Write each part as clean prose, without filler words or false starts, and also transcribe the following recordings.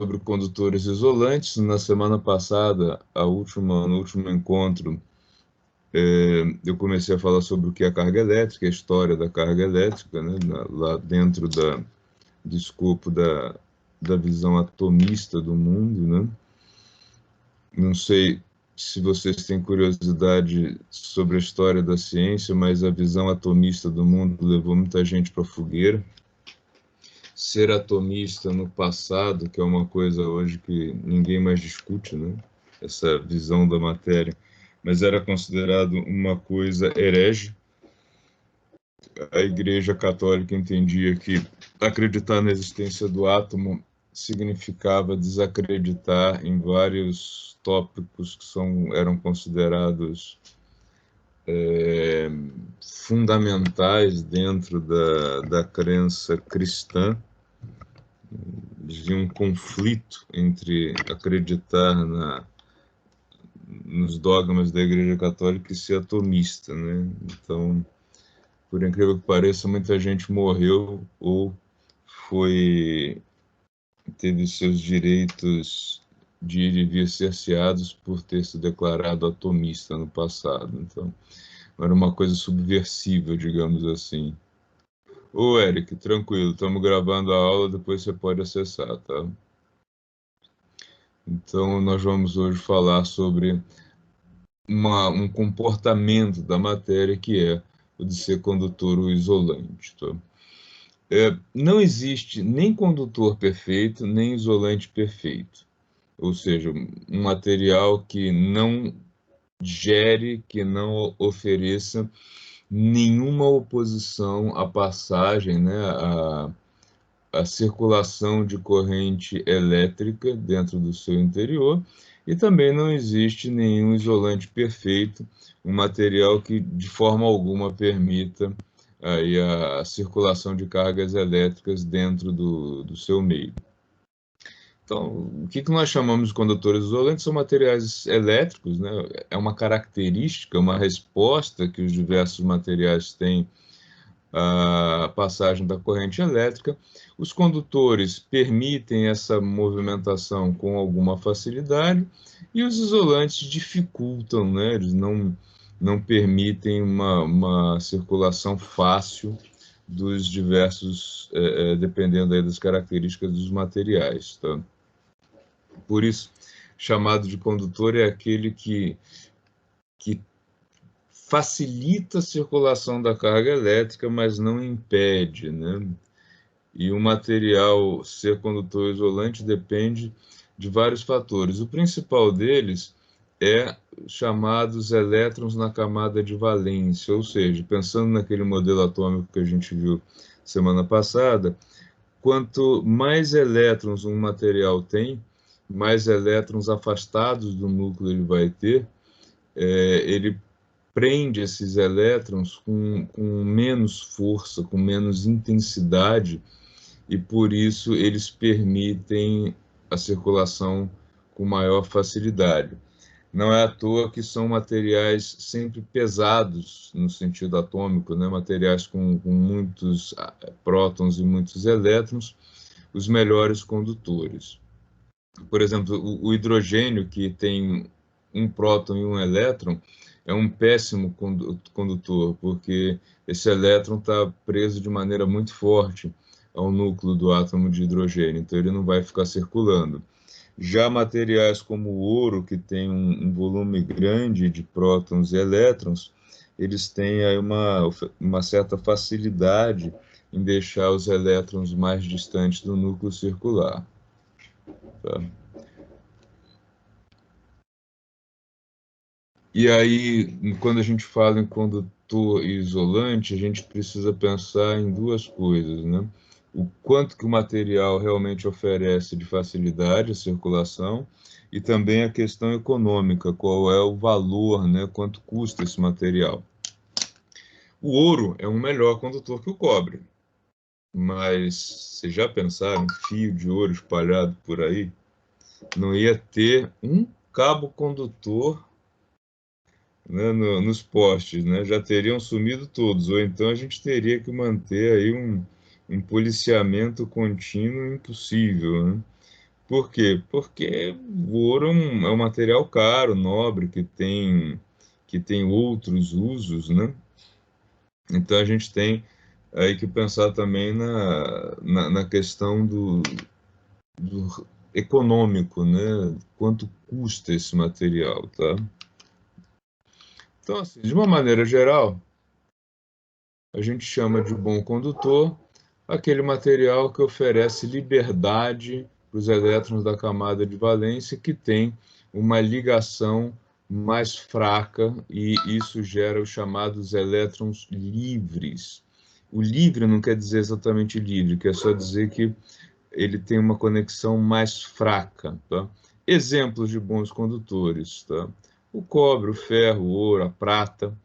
sobre condutores isolantes. Na semana passada, no último encontro, eu comecei a falar sobre o que é a carga elétrica, a história da carga elétrica, né, lá dentro do escopo da visão atomista do mundo, né? Não sei se vocês têm curiosidade sobre a história da ciência, mas a visão atomista do mundo levou muita gente para a fogueira. Ser atomista no passado, que é uma coisa hoje que ninguém mais discute, né? Essa visão da matéria, mas era considerado uma coisa herege. A Igreja Católica entendia que acreditar na existência do átomo significava desacreditar em vários tópicos que eram considerados fundamentais dentro da crença cristã. Havia um conflito entre acreditar nos dogmas da Igreja Católica e ser atomista, né? Então, por incrível que pareça, muita gente morreu ou teve seus direitos de ir e vir cerceados por ter se declarado atomista no passado. Então, era uma coisa subversiva, digamos assim. Ô, Eric, tranquilo, estamos gravando a aula, depois você pode acessar, tá? Então, nós vamos hoje falar sobre um comportamento da matéria que é o de ser condutor ou isolante, tá? Não existe nem condutor perfeito, nem isolante perfeito. Ou seja, um material que não gere, que não ofereça nenhuma oposição à passagem, né, à circulação de corrente elétrica dentro do seu interior, e também não existe nenhum isolante perfeito, um material que de forma alguma permita aí a circulação de cargas elétricas dentro do seu meio. Então, o que nós chamamos de condutores isolantes são materiais elétricos, né? É uma característica, uma resposta que os diversos materiais têm à passagem da corrente elétrica. Os condutores permitem essa movimentação com alguma facilidade e os isolantes dificultam, né? Eles não permitem uma circulação fácil dos diversos, dependendo aí das características dos materiais, tá? Por isso, chamado de condutor é aquele que facilita a circulação da carga elétrica, mas não impede, né? E o material ser condutor isolante depende de vários fatores. O principal deles é chamados elétrons na camada de valência, ou seja, pensando naquele modelo atômico que a gente viu semana passada, quanto mais elétrons um material tem, mais elétrons afastados do núcleo ele vai ter, ele prende esses elétrons com menos força, com menos intensidade, e por isso eles permitem a circulação com maior facilidade. Não é à toa que são materiais sempre pesados, no sentido atômico, né? Materiais com muitos prótons e muitos elétrons, os melhores condutores. Por exemplo, o hidrogênio, que tem um próton e um elétron, é um péssimo condutor, porque esse elétron está preso de maneira muito forte ao núcleo do átomo de hidrogênio, então ele não vai ficar circulando. Já materiais como o ouro, que tem um volume grande de prótons e elétrons, eles têm aí uma certa facilidade em deixar os elétrons mais distantes do núcleo circular. Tá? E aí, quando a gente fala em condutor e isolante, a gente precisa pensar em duas coisas, né? O quanto que o material realmente oferece de facilidade à circulação e também a questão econômica, qual é o valor, né? Quanto custa esse material. O ouro é um melhor condutor que o cobre, mas vocês já pensaram, um fio de ouro espalhado por aí? Não ia ter um cabo condutor, né, nos postes, né, já teriam sumido todos, ou então a gente teria que manter aí um policiamento contínuo impossível, né, Por quê? Porque o ouro é um material caro, nobre, que tem outros usos, né? Então a gente tem aí que pensar também na questão do econômico, né? Quanto custa esse material, tá? Então, assim, de uma maneira geral, a gente chama de bom condutor aquele material que oferece liberdade para os elétrons da camada de valência que tem uma ligação mais fraca e isso gera os chamados elétrons livres. O livre não quer dizer exatamente livre, quer só dizer que ele tem uma conexão mais fraca, tá? Exemplos de bons condutores, tá? O cobre, o ferro, o ouro, a prata,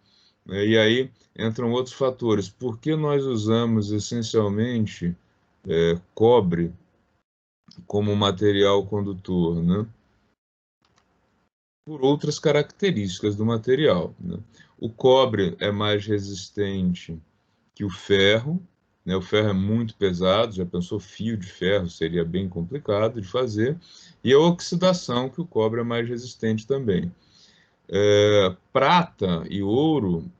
né? E aí entram outros fatores. Por que nós usamos essencialmente cobre como material condutor, né? Por outras características do material, né? O cobre é mais resistente que o ferro, né? O ferro é muito pesado, já pensou fio de ferro, seria bem complicado de fazer, e a oxidação, que o cobre é mais resistente também. Prata e ouro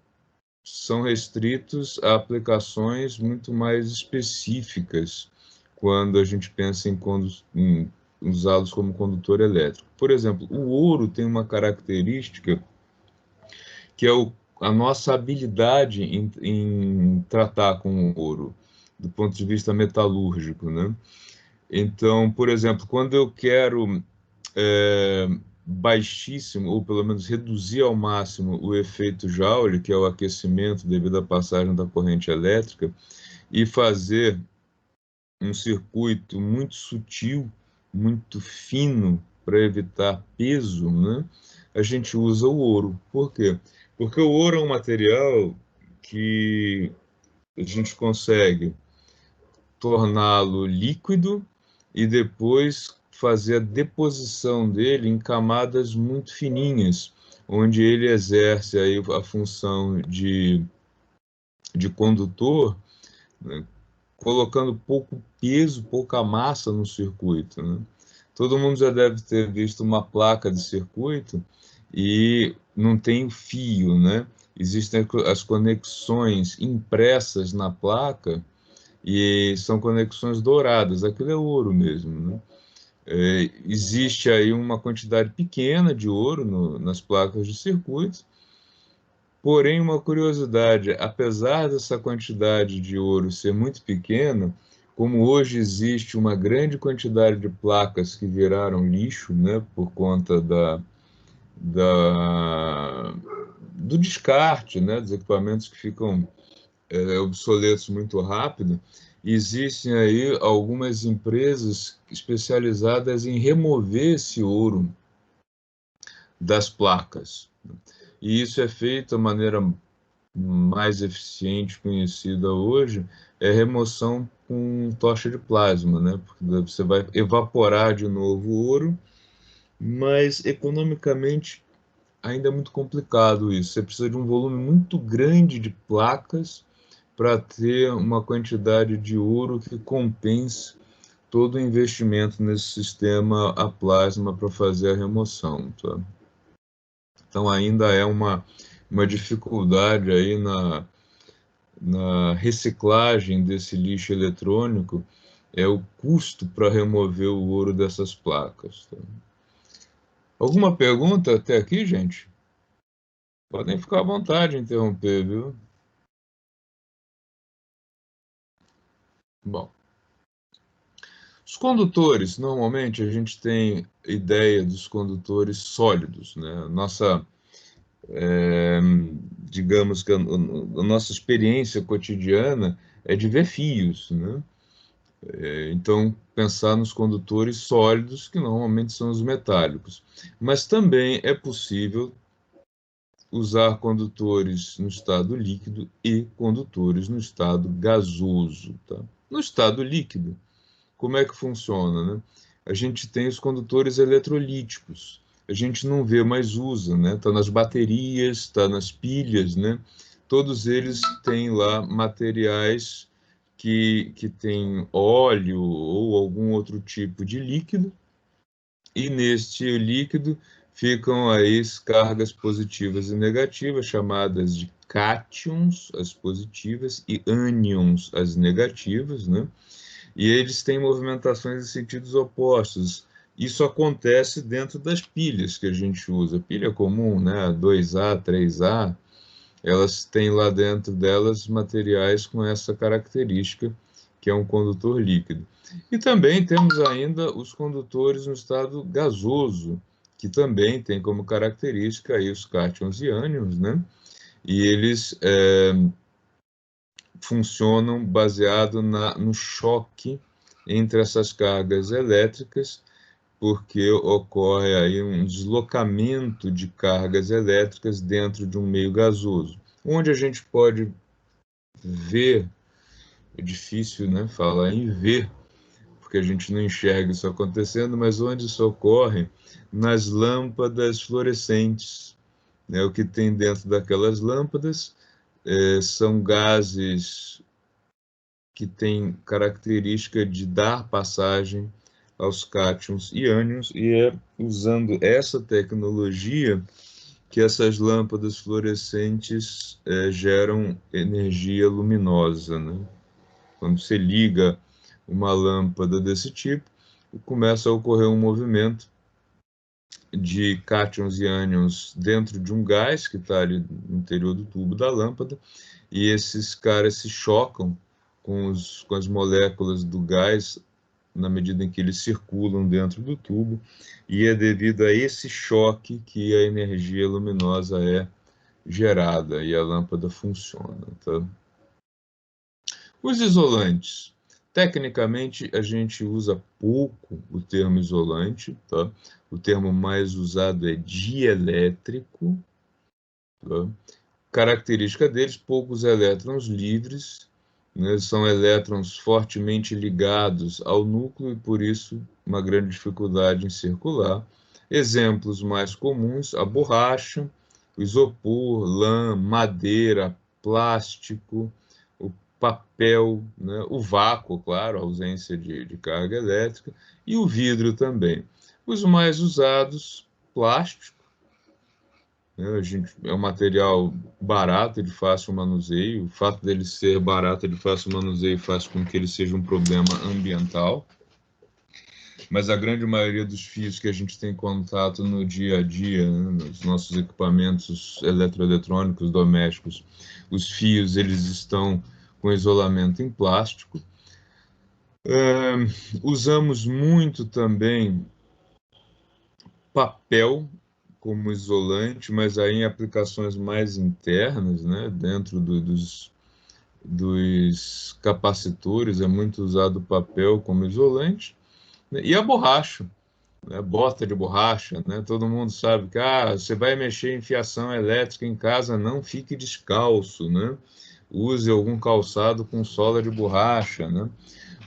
são restritos a aplicações muito mais específicas quando a gente pensa em usá-los como condutor elétrico. Por exemplo, o ouro tem uma característica que é a nossa habilidade em tratar com o ouro, do ponto de vista metalúrgico, né? Então, por exemplo, quando eu quero baixíssimo, ou pelo menos reduzir ao máximo o efeito Joule, que é o aquecimento devido à passagem da corrente elétrica, e fazer um circuito muito sutil, muito fino, para evitar peso, né? A gente usa o ouro. Por quê? Porque o ouro é um material que a gente consegue torná-lo líquido e depois fazer a deposição dele em camadas muito fininhas, onde ele exerce aí a função de condutor, né, colocando pouco peso, pouca massa no circuito, né? Todo mundo já deve ter visto uma placa de circuito e não tem fio, né? Existem as conexões impressas na placa e são conexões douradas, aquilo é ouro mesmo, né? Existe aí uma quantidade pequena de ouro nas placas de circuito, porém uma curiosidade, apesar dessa quantidade de ouro ser muito pequena, como hoje existe uma grande quantidade de placas que viraram lixo, né, por conta do descarte, né, dos equipamentos que ficam obsoletos muito rápido, existem aí algumas empresas especializadas em remover esse ouro das placas. E isso é feito da maneira mais eficiente conhecida hoje, é remoção com tocha de plasma, né? Porque você vai evaporar de novo o ouro, mas economicamente ainda é muito complicado isso. Você precisa de um volume muito grande de placas para ter uma quantidade de ouro que compense todo o investimento nesse sistema a plasma para fazer a remoção. Tá? Então ainda é uma dificuldade aí na reciclagem desse lixo eletrônico, é o custo para remover o ouro dessas placas. Tá? Alguma pergunta até aqui, gente? Podem ficar à vontade de interromper, viu? Bom. Os condutores, normalmente a gente tem ideia dos condutores sólidos, né? É, digamos que a nossa experiência cotidiana é de ver fios, né? Então, pensar nos condutores sólidos, que normalmente são os metálicos. Mas também é possível usar condutores no estado líquido e condutores no estado gasoso, tá? No estado líquido, como é que funciona, né? A gente tem os condutores eletrolíticos. A gente não vê, mas usa, né? Está nas baterias, está nas pilhas, né? Todos eles têm lá materiais que têm óleo ou algum outro tipo de líquido, E neste líquido ficam aí as cargas positivas e negativas, chamadas de cátions, as positivas, e ânions, as negativas, né? E eles têm movimentações em sentidos opostos. Isso acontece dentro das pilhas que a gente usa. Pilha comum, né? 2A, 3A, elas têm lá dentro delas materiais com essa característica, que é um condutor líquido. E também temos ainda os condutores no estado gasoso, que também tem como característica aí os cátions e ânions, né? E eles funcionam baseado no choque entre essas cargas elétricas, porque ocorre aí um deslocamento de cargas elétricas dentro de um meio gasoso, onde a gente pode ver, é difícil, né, falar em ver, porque a gente não enxerga isso acontecendo, mas onde isso ocorre? Nas lâmpadas fluorescentes, né? O que tem dentro daquelas lâmpadas são gases que têm característica de dar passagem aos cátions e ânions, e é usando essa tecnologia que essas lâmpadas fluorescentes geram energia luminosa, né? Quando você liga uma lâmpada desse tipo, começa a ocorrer um movimento de cátions e ânions dentro de um gás que está ali no interior do tubo da lâmpada, e esses caras se chocam com as moléculas do gás na medida em que eles circulam dentro do tubo, e é devido a esse choque que a energia luminosa é gerada e a lâmpada funciona, tá? Os isolantes. Tecnicamente, a gente usa pouco o termo isolante, tá? O termo mais usado é dielétrico, tá? Característica deles, poucos elétrons livres, né? São elétrons fortemente ligados ao núcleo e, por isso, uma grande dificuldade em circular. Exemplos mais comuns, a borracha, o isopor, lã, madeira, plástico, o papel, né? O vácuo, claro, a ausência de carga elétrica, e o vidro também. Os mais usados, plástico, né? É um material barato, de fácil manuseio. O fato dele ser barato, de fácil manuseio, faz com que ele seja um problema ambiental. Mas a grande maioria dos fios que a gente tem contato no dia a dia, né, nos nossos equipamentos eletroeletrônicos domésticos, os fios eles estão com isolamento em plástico. Usamos muito também papel como isolante, mas aí em aplicações mais internas, né, dentro dos capacitores, é muito usado o papel como isolante, né, e a borracha, né, bota de borracha, né, todo mundo sabe que você vai mexer em fiação elétrica em casa, não fique descalço, né, use algum calçado com sola de borracha, né,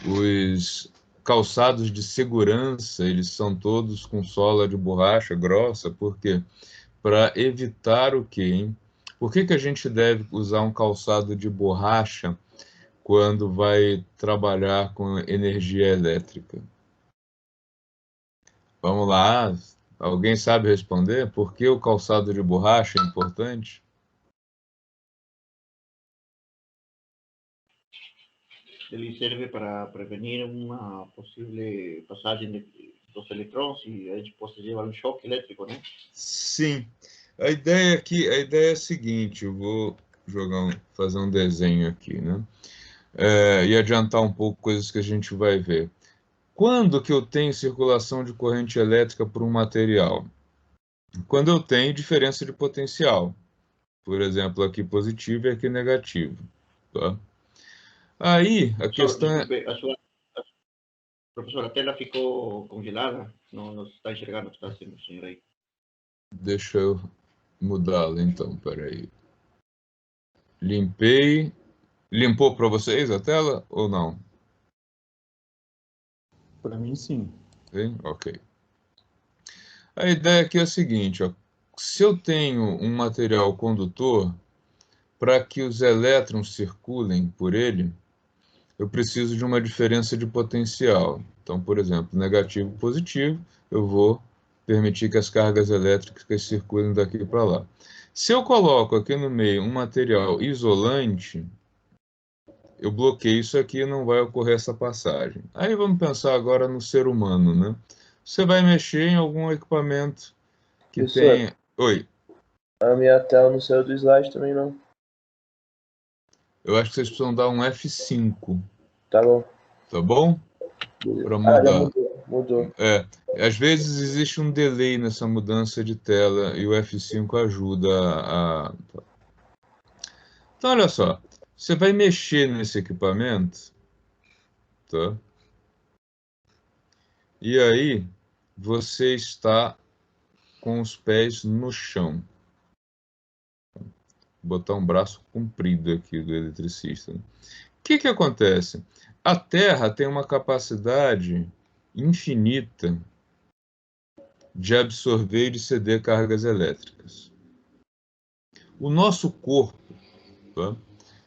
os calçados de segurança, eles são todos com sola de borracha grossa, porque para evitar o quê, hein? Por que a gente deve usar um calçado de borracha quando vai trabalhar com energia elétrica? Vamos lá, alguém sabe responder? Por que o calçado de borracha é importante? Ele serve para prevenir uma possível passagem dos elétrons e a gente possa levar um choque elétrico, né? Sim. A ideia é a seguinte, eu vou fazer um desenho aqui, né? E adiantar um pouco coisas que a gente vai ver. Quando que eu tenho circulação de corrente elétrica por um material? Quando eu tenho diferença de potencial. Por exemplo, aqui positivo e aqui negativo. Tá? Aí, a Professor, questão é... desculpe, professor, a tela ficou congelada, não está enxergando o que está sendo o senhor aí. Deixa eu mudá-la, então, peraí. Limpei. Limpou para vocês a tela ou não? Para mim, sim. Sim? Ok. A ideia aqui é a seguinte, ó. Se eu tenho um material condutor, para que os elétrons circulem por ele, eu preciso de uma diferença de potencial. Então, por exemplo, negativo e positivo, eu vou permitir que as cargas elétricas circulem daqui para lá. Se eu coloco aqui no meio um material isolante, eu bloqueio isso aqui e não vai ocorrer essa passagem. Aí vamos pensar agora no ser humano, né? Você vai mexer em algum equipamento que Professor, tenha... Oi, a minha tela não saiu do slide também, não. eu acho que vocês precisam dar um F5, Tá bom. tá bom? Para Ah, já mudar. mudou. Às vezes existe um delay nessa mudança de tela e o F5 ajuda a... Então, olha só, você vai mexer nesse equipamento, tá? E aí, você está com os pés no chão. Vou botar um braço comprido aqui do eletricista. O que que acontece? A Terra tem uma capacidade infinita de absorver e de ceder cargas elétricas. O nosso corpo, tá?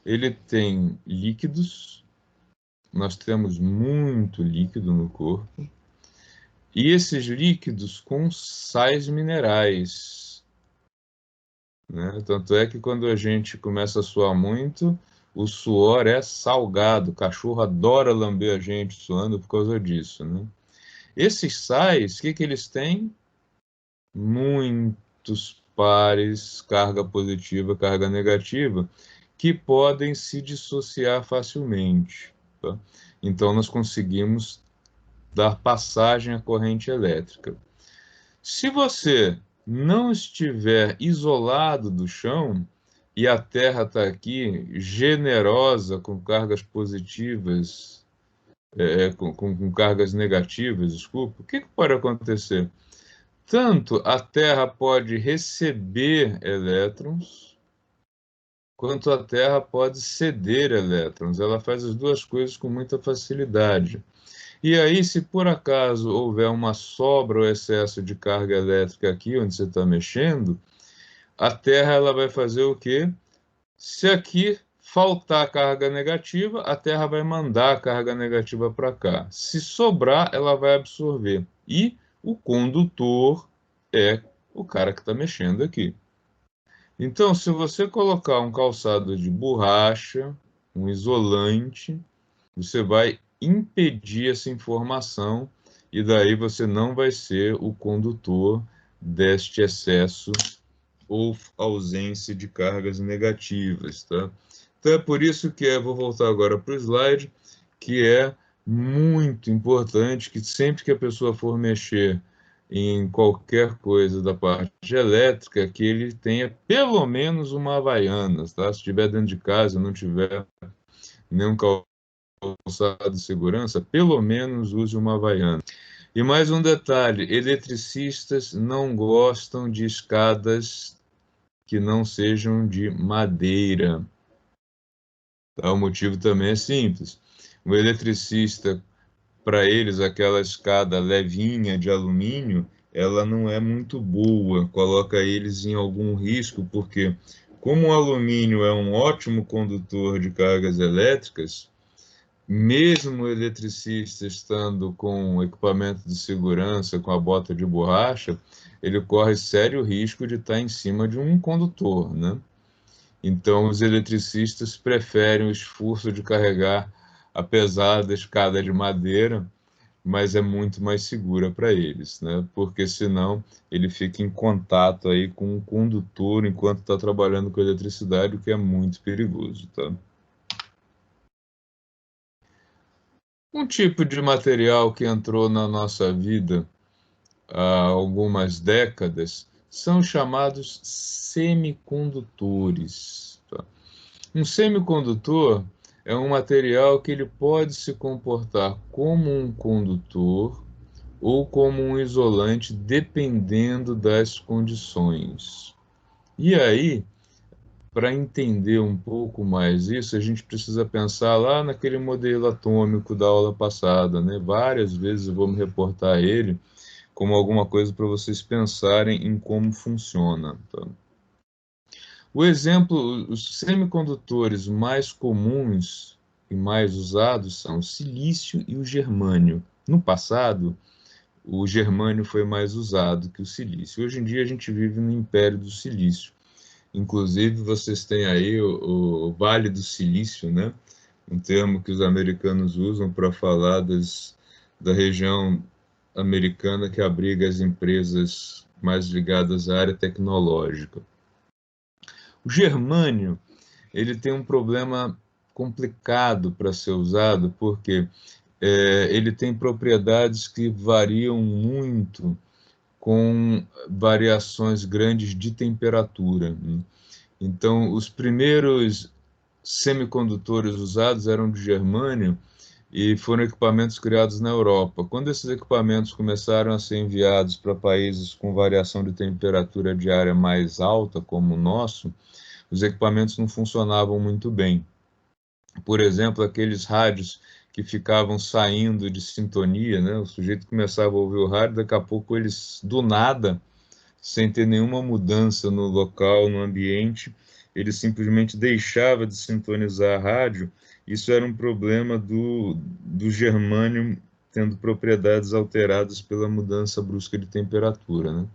Ele tem líquidos, nós temos muito líquido no corpo, e esses líquidos com sais minerais, né? Tanto é que quando a gente começa a suar muito, o suor é salgado, o cachorro adora lamber a gente suando por causa disso, né? Esses sais, o que que eles têm? Muitos pares, carga positiva, carga negativa, que podem se dissociar facilmente, tá? Então, nós conseguimos dar passagem à corrente elétrica. Se você não estiver isolado do chão, e a Terra está aqui generosa com cargas positivas, com cargas negativas, desculpa, o que que pode acontecer? Tanto a Terra pode receber elétrons, quanto a Terra pode ceder elétrons. Ela faz as duas coisas com muita facilidade. E aí, se por acaso houver uma sobra ou excesso de carga elétrica aqui onde você está mexendo, a Terra ela vai fazer o quê? Se aqui faltar carga negativa, a Terra vai mandar a carga negativa para cá. Se sobrar, ela vai absorver. E o condutor é o cara que está mexendo aqui. Então, se você colocar um calçado de borracha, um isolante, você vai impedir essa informação e daí você não vai ser o condutor deste excesso ou ausência de cargas negativas, tá? Então é por isso que vou voltar agora para o slide, que é muito importante que sempre que a pessoa for mexer em qualquer coisa da parte elétrica, que ele tenha pelo menos uma Havaianas, tá? Se estiver dentro de casa, não tiver nenhum calçado de segurança, pelo menos use uma Havaiana. E mais um detalhe, eletricistas não gostam de escadas que não sejam de madeira. Tá? O motivo também é simples. O eletricista, para eles, aquela escada levinha de alumínio, ela não é muito boa, coloca eles em algum risco, porque como o alumínio é um ótimo condutor de cargas elétricas, mesmo o eletricista estando com equipamento de segurança, com a bota de borracha, ele corre sério risco de estar em cima de um condutor, né? Então, os eletricistas preferem o esforço de carregar a pesada escada de madeira, mas é muito mais segura para eles, né? Porque senão ele fica em contato aí com o condutor enquanto está trabalhando com eletricidade, o que é muito perigoso, tá? Um tipo de material que entrou na nossa vida há algumas décadas são os chamados semicondutores. Tá? Um semicondutor é um material que ele pode se comportar como um condutor ou como um isolante, dependendo das condições. E aí, para entender um pouco mais isso, a gente precisa pensar lá naquele modelo atômico da aula passada, né? Várias vezes eu vou me reportar a ele como alguma coisa para vocês pensarem em como funciona. Tá? O exemplo, os semicondutores mais comuns e mais usados são o silício e o germânio. No passado, o germânio foi mais usado que o silício. Hoje em dia a gente vive no império do silício. Inclusive, vocês têm aí o Vale do Silício, né? Um termo que os americanos usam para falar da região americana que abriga as empresas mais ligadas à área tecnológica. O germânio, ele tem um problema complicado para ser usado, porque ele tem propriedades que variam muito com variações grandes de temperatura, né? Então, os primeiros semicondutores usados eram de germânio e foram equipamentos criados na Europa. Quando esses equipamentos começaram a ser enviados para países com variação de temperatura diária mais alta, como o nosso, os equipamentos não funcionavam muito bem. Por exemplo, aqueles rádios que ficavam saindo de sintonia, né? O sujeito começava a ouvir o rádio, daqui a pouco eles, do nada, sem ter nenhuma mudança no local, no ambiente, ele simplesmente deixava de sintonizar a rádio. Isso era um problema do germânio tendo propriedades alteradas pela mudança brusca de temperatura, né?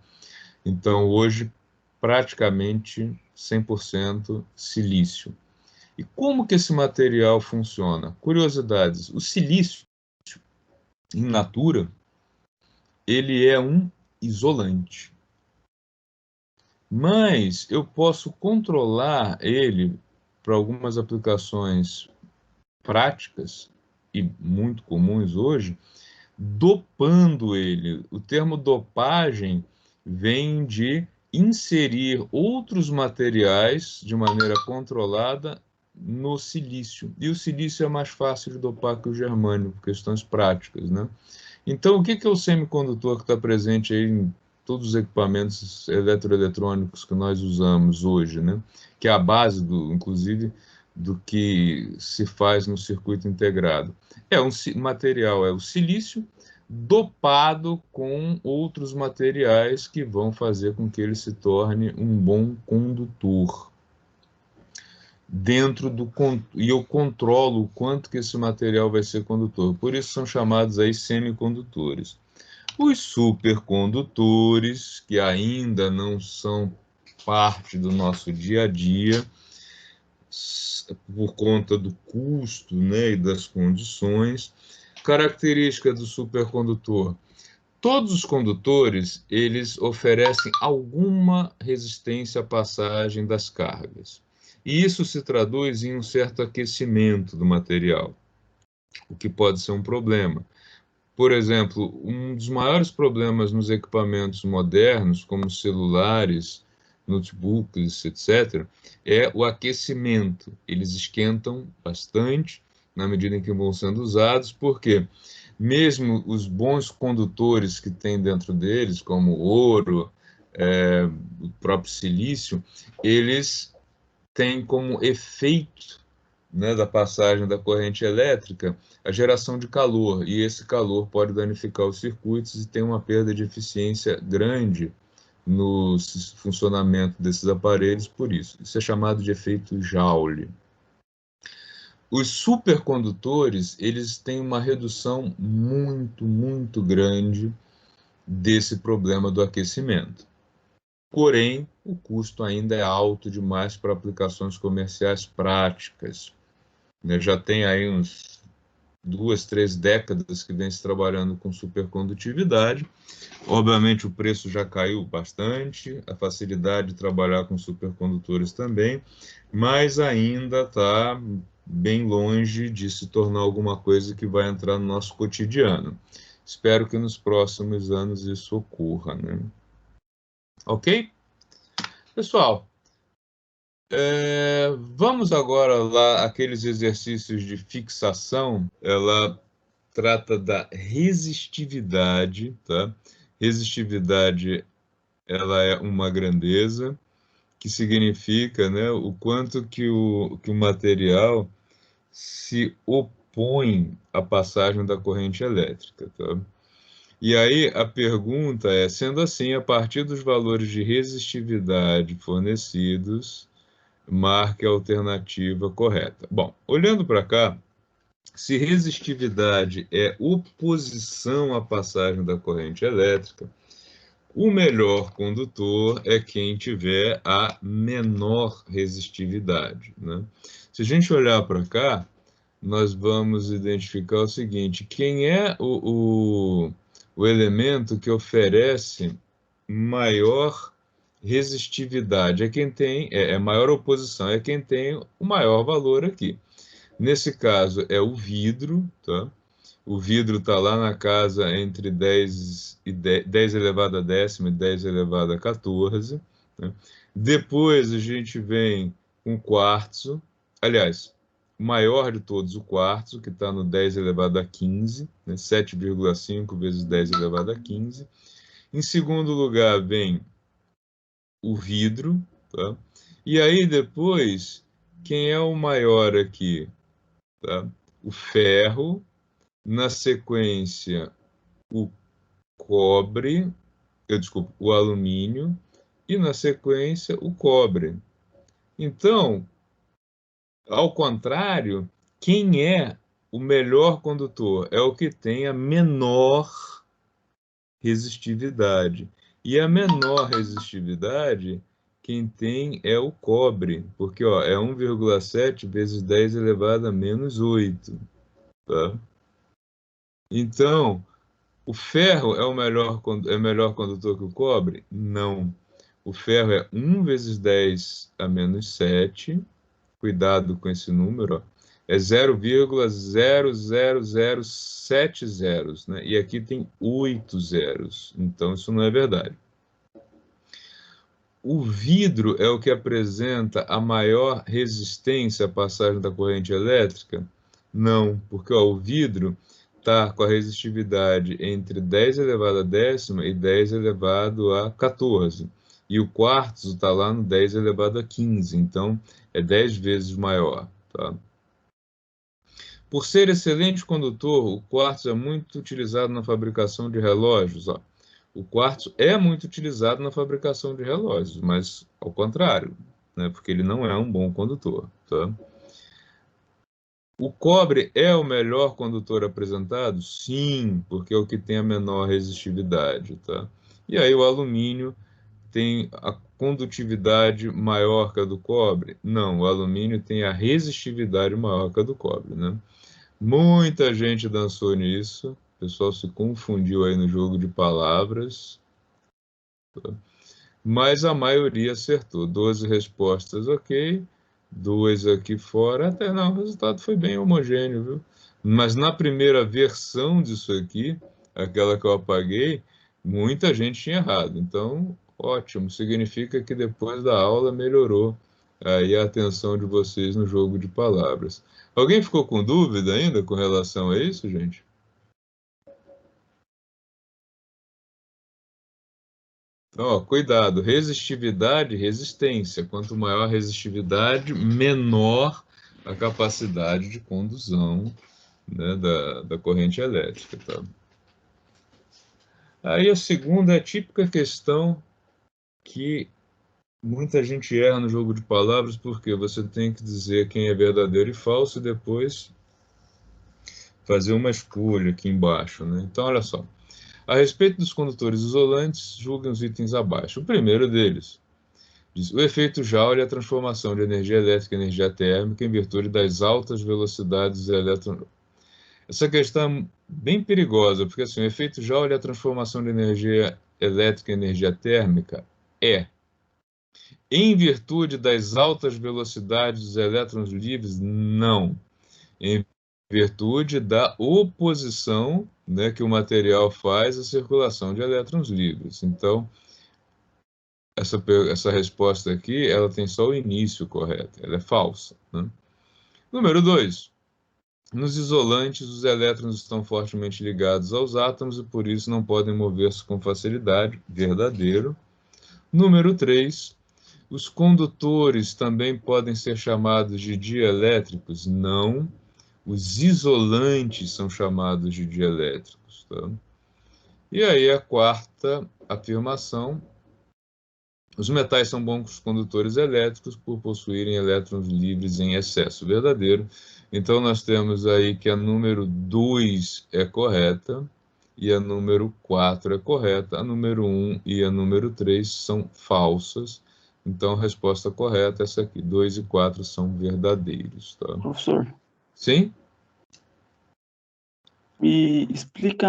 Então, hoje, praticamente 100% silício. E como que esse material funciona? Curiosidades. O silício, in natura, ele é um isolante. Mas eu posso controlar ele para algumas aplicações práticas e muito comuns hoje, dopando ele. O termo dopagem vem de inserir outros materiais de maneira controlada no silício. E o silício é mais fácil de dopar que o germânio, por questões práticas, né? Então, o que é o semicondutor que está presente aí em todos os equipamentos eletroeletrônicos que nós usamos hoje, né? Que é a base, inclusive, do que se faz no circuito integrado. É um material, é o silício, dopado com outros materiais que vão fazer com que ele se torne um bom condutor. E eu controlo o quanto que esse material vai ser condutor. Por isso são chamados aí semicondutores. Os supercondutores, que ainda não são parte do nosso dia a dia, por conta do custo, né, e das condições. Característica do supercondutor: todos os condutores, eles oferecem alguma resistência à passagem das cargas. E isso se traduz em um certo aquecimento do material, o que pode ser um problema. Por exemplo, um dos maiores problemas nos equipamentos modernos, como celulares, notebooks, etc., é o aquecimento. Eles esquentam bastante na medida em que vão sendo usados, porque mesmo os bons condutores que tem dentro deles, como o ouro, o próprio silício, eles têm como efeito, né, da passagem da corrente elétrica a geração de calor, e esse calor pode danificar os circuitos e tem uma perda de eficiência grande no funcionamento desses aparelhos por isso. Isso é chamado de efeito Joule. Os supercondutores, eles têm uma redução muito, muito grande desse problema do aquecimento. Porém, o custo ainda é alto demais para aplicações comerciais práticas. Já tem aí uns 2, 3 décadas que vem se trabalhando com supercondutividade. Obviamente, o preço já caiu bastante, a facilidade de trabalhar com supercondutores também, mas ainda está bem longe de se tornar alguma coisa que vai entrar no nosso cotidiano. Espero que nos próximos anos isso ocorra, né? Ok? Pessoal, vamos agora lá, aqueles exercícios de fixação. Ela trata da resistividade, tá? Resistividade, ela é uma grandeza, que significa, né, o quanto que o material se opõe à passagem da corrente elétrica, tá? E aí a pergunta é, sendo assim, a partir dos valores de resistividade fornecidos, marque a alternativa correta. Bom, olhando para cá, Se resistividade é oposição à passagem da corrente elétrica, o melhor condutor é quem tiver a menor resistividade, né? Se a gente olhar para cá, nós vamos identificar o seguinte: quem é o elemento que oferece maior resistividade? É quem tem, maior oposição, é quem tem o maior valor aqui. Nesse caso, é o vidro, tá? O vidro está lá na casa entre 10 elevado a décima e 10 elevado a 14. Né? Depois a gente vem com o quartzo. Aliás, o maior de todos, o quartzo, que está no 10 elevado a 15, né? 7,5 vezes 10 elevado a 15. Em segundo lugar vem o vidro. Tá? E aí depois, quem é o maior aqui? Tá? O ferro. Na sequência, o cobre, desculpa, o alumínio, e na sequência, o cobre. Então, ao contrário, quem é o melhor condutor? É o que tem a menor resistividade. E a menor resistividade, quem tem é o cobre, porque ó, é 1,7 vezes 10 elevado a menos 8. Tá? Então, o ferro é melhor condutor que o cobre? Não. O ferro é 1 vezes 10 a menos 7. Cuidado com esse número. Ó. É 0,00070 zeros. Né? E aqui tem 8 zeros. Então, isso não é verdade. O vidro é o que apresenta a maior resistência à passagem da corrente elétrica? Não, porque ó, o vidro está com a resistividade entre 10 elevado a décima e 10 elevado a 14. E o quartzo está lá no 10 elevado a 15, então é 10 vezes maior. Tá? Por ser excelente condutor, o quartzo é muito utilizado na fabricação de relógios. Ó. O quartzo é muito utilizado na fabricação de relógios, mas ao contrário, né? Porque ele não é um bom condutor. Tá? O cobre é o melhor condutor apresentado? Sim, porque é o que tem a menor resistividade, tá? E aí o alumínio tem a condutividade maior que a do cobre? Não, o alumínio tem a resistividade maior que a do cobre, né? Muita gente dançou nisso, o pessoal se confundiu aí no jogo de palavras, tá? Mas a maioria acertou. 12 respostas, ok. 2 aqui fora. Até não, o resultado foi bem homogêneo, viu? Mas na primeira versão disso aqui, aquela que eu apaguei, muita gente tinha errado. Então, ótimo. Significa que depois da aula melhorou aí a atenção de vocês no jogo de palavras. Alguém ficou com dúvida ainda com relação a isso, gente? Então, ó, cuidado, resistividade e resistência. Quanto maior a resistividade, menor a capacidade de condução, né, da corrente elétrica. Tá? Aí a segunda é a típica questão que muita gente erra no jogo de palavras, porque você tem que dizer quem é verdadeiro e falso e depois fazer uma escolha aqui embaixo. Né? Então, olha só. A respeito dos condutores isolantes, julguem os itens abaixo. O primeiro deles diz: o efeito Joule é a transformação de energia elétrica em energia térmica em virtude das altas velocidades elétrons. Essa questão é bem perigosa, porque assim, o efeito Joule é a transformação de energia elétrica em energia térmica? É. Em virtude das altas velocidades dos elétrons livres? Não. Em virtude da oposição, né, que o material faz à circulação de elétrons livres. Então, essa resposta aqui, ela tem só o início correto, ela é falsa. Né? Número 2. Nos isolantes, os elétrons estão fortemente ligados aos átomos e por isso não podem mover-se com facilidade. Verdadeiro. Número 3. Os condutores também podem ser chamados de dielétricos? Não. Os isolantes são chamados de dielétricos. Tá? E aí a quarta afirmação Os metais são bons condutores elétricos por possuírem elétrons livres em excesso. Verdadeiro. Então, nós temos aí que a número 2 é correta e a número 4 é correta. A número 1 e a número 3 são falsas. Então, a resposta correta é essa aqui. 2 e 4 são verdadeiros. Tá? Professor, Sim? me explica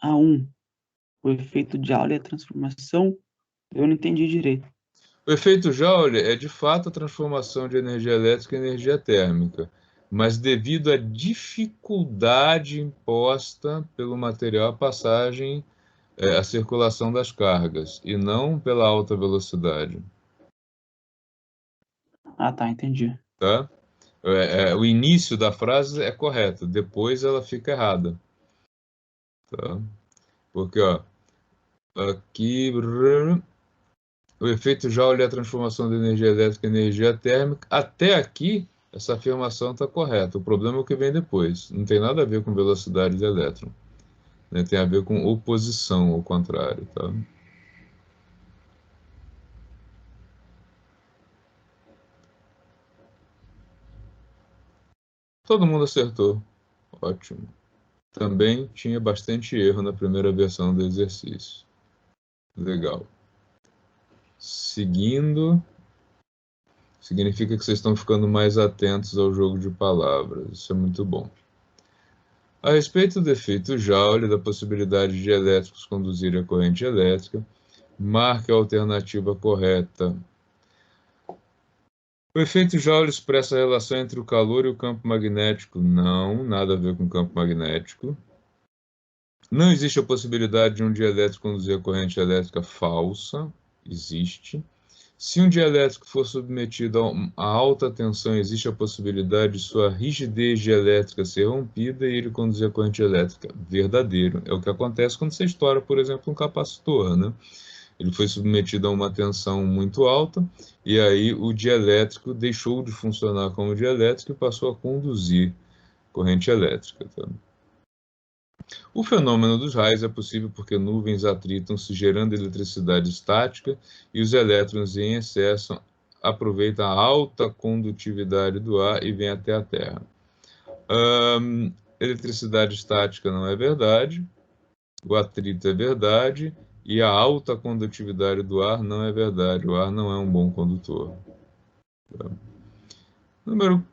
a 1, o efeito de Joule e a transformação. Eu não entendi direito. O efeito Joule é, de fato, a transformação de energia elétrica em energia térmica, mas devido à dificuldade imposta pelo material à passagem, a circulação das cargas, e não pela alta velocidade. Ah, tá, entendi. Tá? O início da frase é correto, depois ela fica errada. Tá? Porque, ó, aqui... O efeito Joule é a transformação de energia elétrica em energia térmica. Até aqui, essa afirmação está correta. O problema é o que vem depois. Não tem nada a ver com velocidade de elétron. Né? Tem a ver com oposição, ao contrário. Tá? Todo mundo acertou. Ótimo. Também tinha bastante erro na primeira versão do exercício. Legal. Seguindo, significa que vocês estão ficando mais atentos ao jogo de palavras. Isso é muito bom. A respeito do efeito Joule, da possibilidade de elétricos conduzirem a corrente elétrica, marque a alternativa correta. O efeito Joule expressa a relação entre o calor e o campo magnético. Não, nada a ver com campo magnético. Não existe a possibilidade de um dielétrico conduzir a corrente elétrica. Falsa. Existe. Se um dielétrico for submetido a alta tensão, existe a possibilidade de sua rigidez dielétrica ser rompida e ele conduzir a corrente elétrica. Verdadeiro. É o que acontece quando você estoura, por exemplo, um capacitor, né? Ele foi submetido a uma tensão muito alta e aí o dielétrico deixou de funcionar como dielétrico e passou a conduzir corrente elétrica. Tá? O fenômeno dos raios é possível porque nuvens atritam-se gerando eletricidade estática e os elétrons em excesso aproveitam a alta condutividade do ar e vêm até a Terra. Eletricidade estática não é verdade, o atrito é verdade e a alta condutividade do ar não é verdade. O ar não é um bom condutor. Número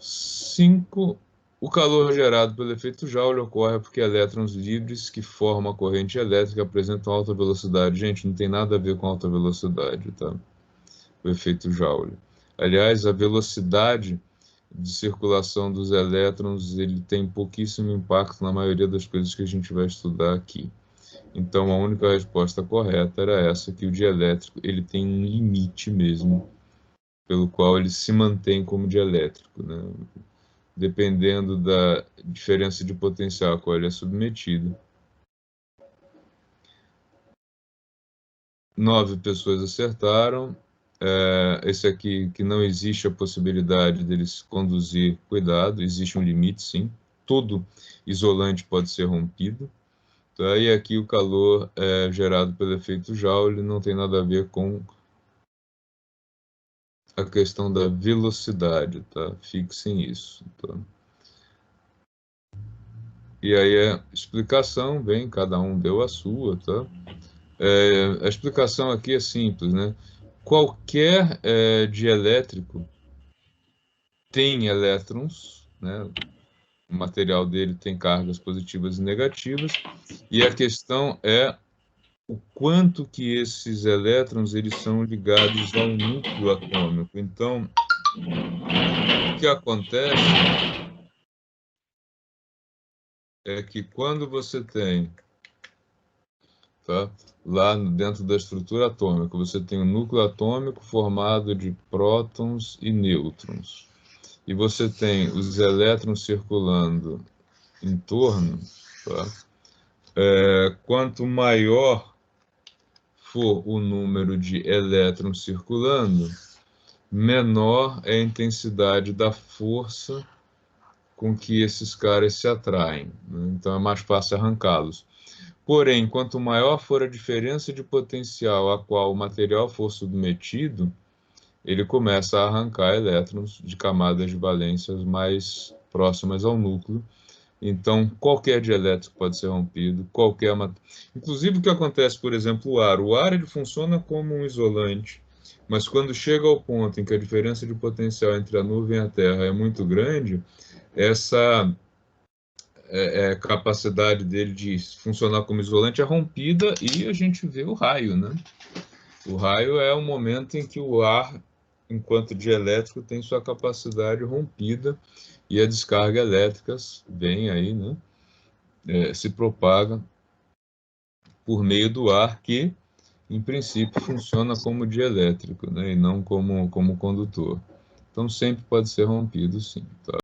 5. O calor gerado pelo efeito Joule ocorre porque elétrons livres que formam a corrente elétrica apresentam alta velocidade. Gente, não tem nada a ver com alta velocidade, tá? O efeito Joule. Aliás, a velocidade de circulação dos elétrons, ele tem pouquíssimo impacto na maioria das coisas que a gente vai estudar aqui. Então, a única resposta correta era essa, que o dielétrico ele tem um limite mesmo, pelo qual ele se mantém como dielétrico, né? Dependendo da diferença de potencial a qual ele é submetido. 9 pessoas acertaram. Esse aqui, que não existe a possibilidade deles conduzir, cuidado, existe um limite, sim. Todo isolante pode ser rompido. Tá? E aqui o calor gerado pelo efeito Joule não tem nada a ver com a questão da velocidade, tá? Fixem isso, tá? E aí a explicação vem, cada um deu a sua, tá? A explicação aqui é simples, né? Qualquer dielétrico tem elétrons, né? O material dele tem cargas positivas e negativas, e a questão é o quanto que esses elétrons eles são ligados ao núcleo atômico. Então, o que acontece é que quando você tem, tá, lá dentro da estrutura atômica, você tem um núcleo atômico formado de prótons e nêutrons, e você tem os elétrons circulando em torno, tá? Quanto maior for o número de elétrons circulando, menor é a intensidade da força com que esses caras se atraem, né? Então é mais fácil arrancá-los. Porém, quanto maior for a diferença de potencial a qual o material for submetido, ele começa a arrancar elétrons de camadas de valências mais próximas ao núcleo. Então, qualquer dielétrico pode ser rompido, inclusive o que acontece, por exemplo, o ar ele funciona como um isolante, mas quando chega ao ponto em que a diferença de potencial entre a nuvem e a Terra é muito grande, essa capacidade dele de funcionar como isolante é rompida e a gente vê o raio, né? O raio é o momento em que o ar, enquanto dielétrico, tem sua capacidade rompida e a descarga elétrica vem aí, né? Se propaga por meio do ar que, em princípio, funciona como dielétrico, né? E não como condutor. Então, sempre pode ser rompido, sim. Tá?